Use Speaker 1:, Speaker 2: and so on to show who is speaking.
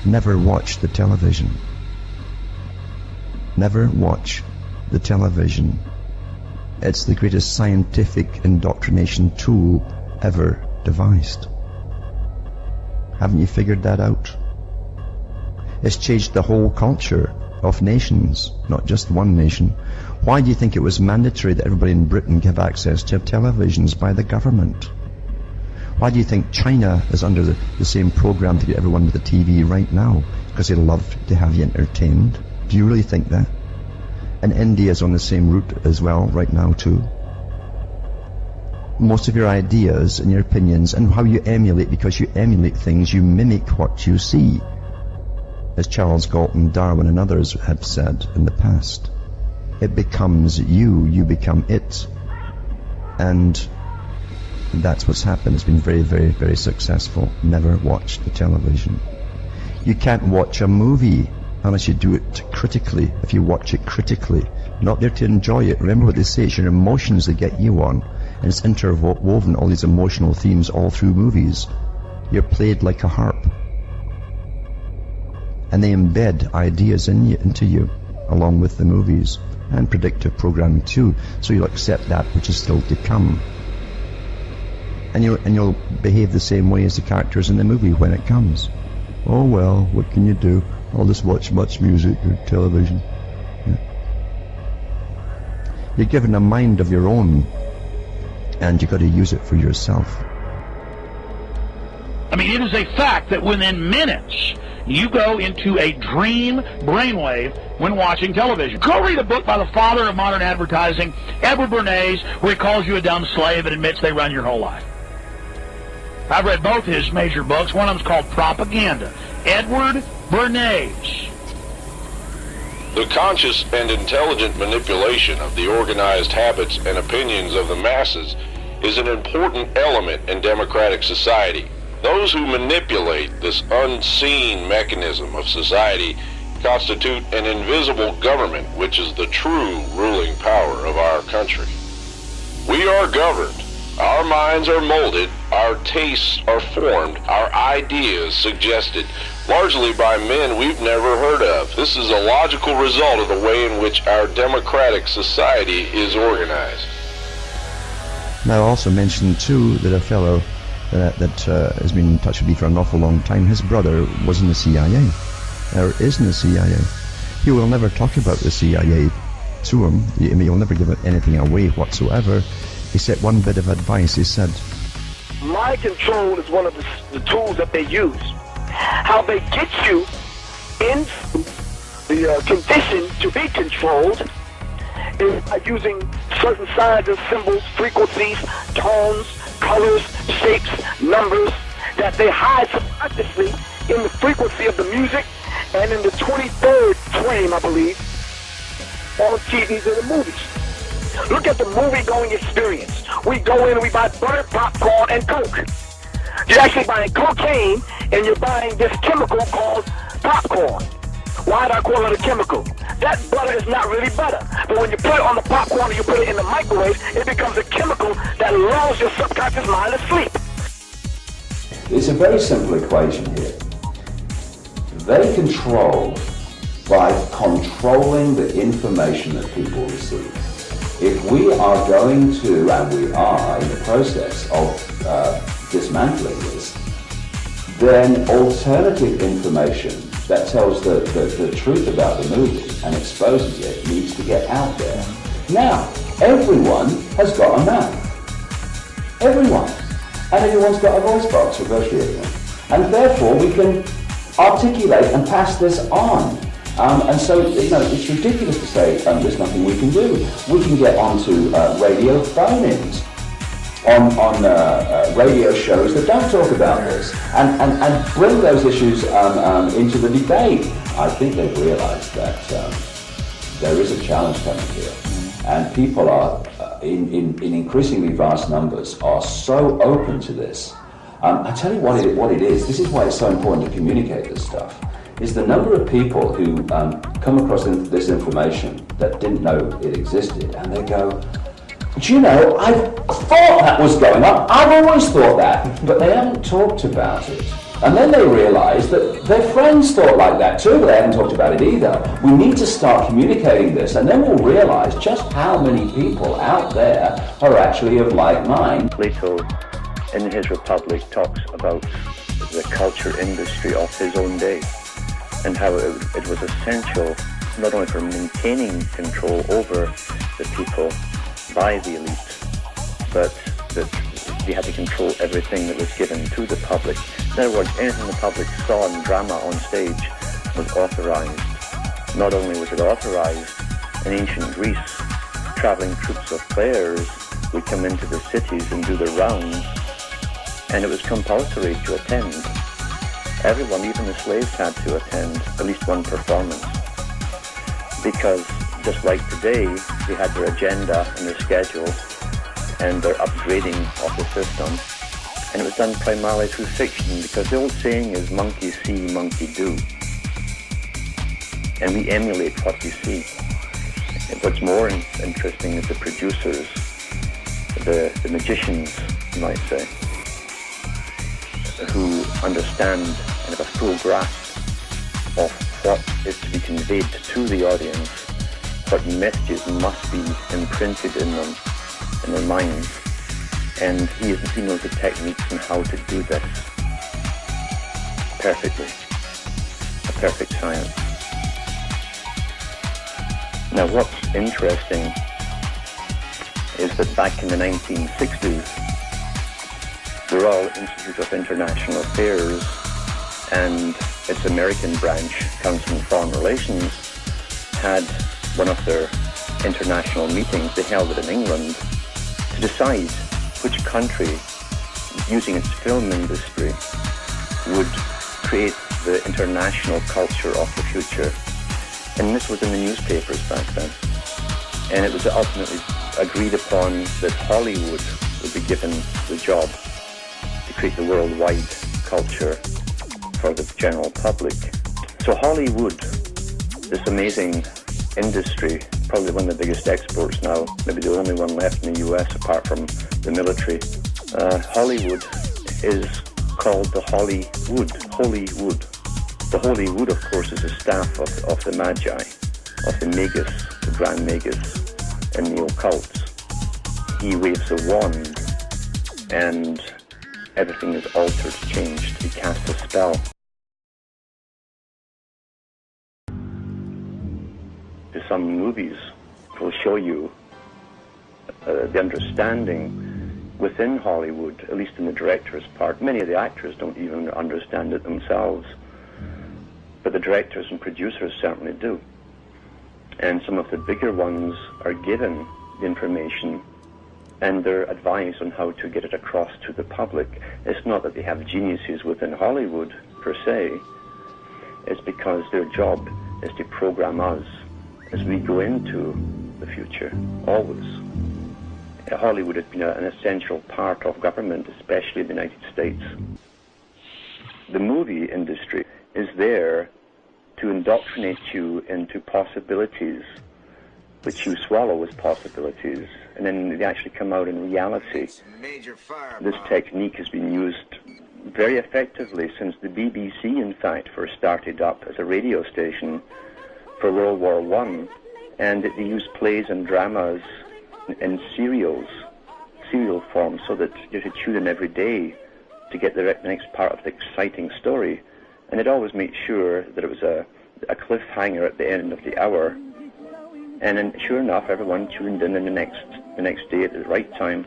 Speaker 1: Never watch the television. Never watch the television. It's the greatest scientific indoctrination tool ever devised. Haven't you figured that out? It's changed the whole culture of nations, not just one nation. Why do you think it was mandatory that everybody in Britain have access to televisions by the government? Why do you think China is under the same program to get everyone with a TV right now? Because they love to have you entertained. Do you really think that? And India is on the same route as well right now too. Most of your ideas and your opinions and how you emulate, because you emulate things, you mimic what you see. As Charles Galton, Darwin and others have said in the past. It becomes you, you become it. And that's what's happened. It's been very, very, very successful. Never watch the television. You can't watch a movie unless you do it critically. If you watch it critically, not there to enjoy it. Remember what they say, it's your emotions that get you on. And it's interwoven, all these emotional themes all through movies. You're played like a harp. And they embed ideas into you, along with the movies, and predictive programming too, so you'll accept that which is still to come. And you'll behave the same way as the characters in the movie when it comes. Oh well, what can you do? I'll just watch much music or television. Yeah. You're given a mind of your own, and you've got to use it for yourself.
Speaker 2: I mean, it is a fact that within minutes, you go into a dream brainwave when watching television. Go read a book by the father of modern advertising, Edward Bernays, where he calls you a dumb slave and admits they run your whole life. I've read both his major books. One of them's called Propaganda. Edward Bernays.
Speaker 3: The conscious and intelligent manipulation of the organized habits and opinions of the masses is an important element in democratic society. Those who manipulate this unseen mechanism of society constitute an invisible government, which is the true ruling power of our country. We are governed. Our minds are molded, our tastes are formed, our ideas suggested, largely by men we've never heard of. This is a logical result of the way in which our democratic society is organized.
Speaker 1: Now I also mentioned too that a fellow that has been in touch with me for an awful long time, his brother was in the CIA, or is in the CIA. He will never talk about the CIA to him. He'll never give anything away whatsoever. He said one bit of advice. He said,
Speaker 4: mind control is one of the tools that they use. How they get you in the condition to be controlled is by using certain signs and symbols, frequencies, tones, colors, shapes, numbers that they hide subconsciously in the frequency of the music and in the 23rd frame, I believe, on TVs and the movies. Look at the movie-going experience. We go in and we buy butter, popcorn, and Coke. You're actually buying cocaine, and you're buying this chemical called popcorn. Why do I call it a chemical? That butter is not really butter. But when you put it on the popcorn and you put it in the microwave, it becomes a chemical that lulls your subconscious mind to sleep.
Speaker 5: It's a very simple equation here. They control by controlling the information that people receive. If we are going to, and we are in the process of dismantling this, then alternative information that tells the truth about the movie and exposes it needs to get out there. Now, everyone has got a map. Everyone. And everyone's got a voice box, or virtually everyone. And therefore we can articulate and pass this on. And so, it's ridiculous to say there's nothing we can do. We can get onto radio phone-ins, on radio shows that don't talk about this, and bring those issues into the debate. I think they've realized that there is a challenge coming here, and people are, in increasingly vast numbers, are so open to this. I tell you what it is. This is why it's so important to communicate this stuff. Is the number of people who come across this information that didn't know it existed, and they go, do you know, I thought that was going on. I've always thought that, but they haven't talked about it. And then they realized that their friends thought like that too, but they haven't talked about it either. We need to start communicating this, and then we'll realize just how many people out there are actually of like mind.
Speaker 6: Plato, in his Republic, talks about the culture industry of his own day, and how it was essential not only for maintaining control over the people by the elite, but that they had to control everything that was given to the public. In other words, anything the public saw in drama on stage was authorized. Not only was it authorized, in ancient Greece, traveling troops of players would come into the cities and do the rounds, and it was compulsory to attend. Everyone, even the slaves, had to attend at least one performance. Because just like today, they had their agenda and their schedule and their upgrading of the system. And it was done primarily through fiction, because the old saying is monkey see, monkey do. And we emulate what we see. And what's more interesting is the producers, the magicians, you might say, who understand and have a full grasp of what is to be conveyed to the audience, what messages must be imprinted in them, in their minds, and he knows the techniques and how to do this perfectly, a perfect science. Now what's interesting is that back in the 1960s, the Royal Institute of International Affairs and its American branch, Council on Foreign Relations, had one of their international meetings. They held it in England to decide which country, using its film industry, would create the international culture of the future. And this was in the newspapers back then. And it was ultimately agreed upon that Hollywood would be given the job to create the worldwide culture for the general public. So Hollywood, this amazing industry, probably one of the biggest exports now, maybe the only one left in the US apart from the military. Hollywood is called the Holywood. The Holywood, of course, is the staff of the Magi, of the Magus, the Grand Magus in the occult. He waves a wand and everything is altered, changed. He casts a spell. Some movies will show you the understanding within Hollywood, at least in the director's part. Many of the actors don't even understand it themselves, but the directors and producers certainly do. And some of the bigger ones are given the information and they're advised on how to get it across to the public. It's not that they have geniuses within Hollywood, per se. It's because their job is to program us as we go into the future, always. Hollywood has been an essential part of government, especially in the United States. The movie industry is there to indoctrinate you into possibilities, which you swallow as possibilities, and then they actually come out in reality. This technique has been used very effectively since the BBC, in fact, first started up as a radio station for World War I, and they used plays and dramas in serial form, so that you should tune in every day to get the next part of the exciting story, and it always made sure that it was a cliffhanger at the end of the hour, and then sure enough everyone tuned in the next day at the right time.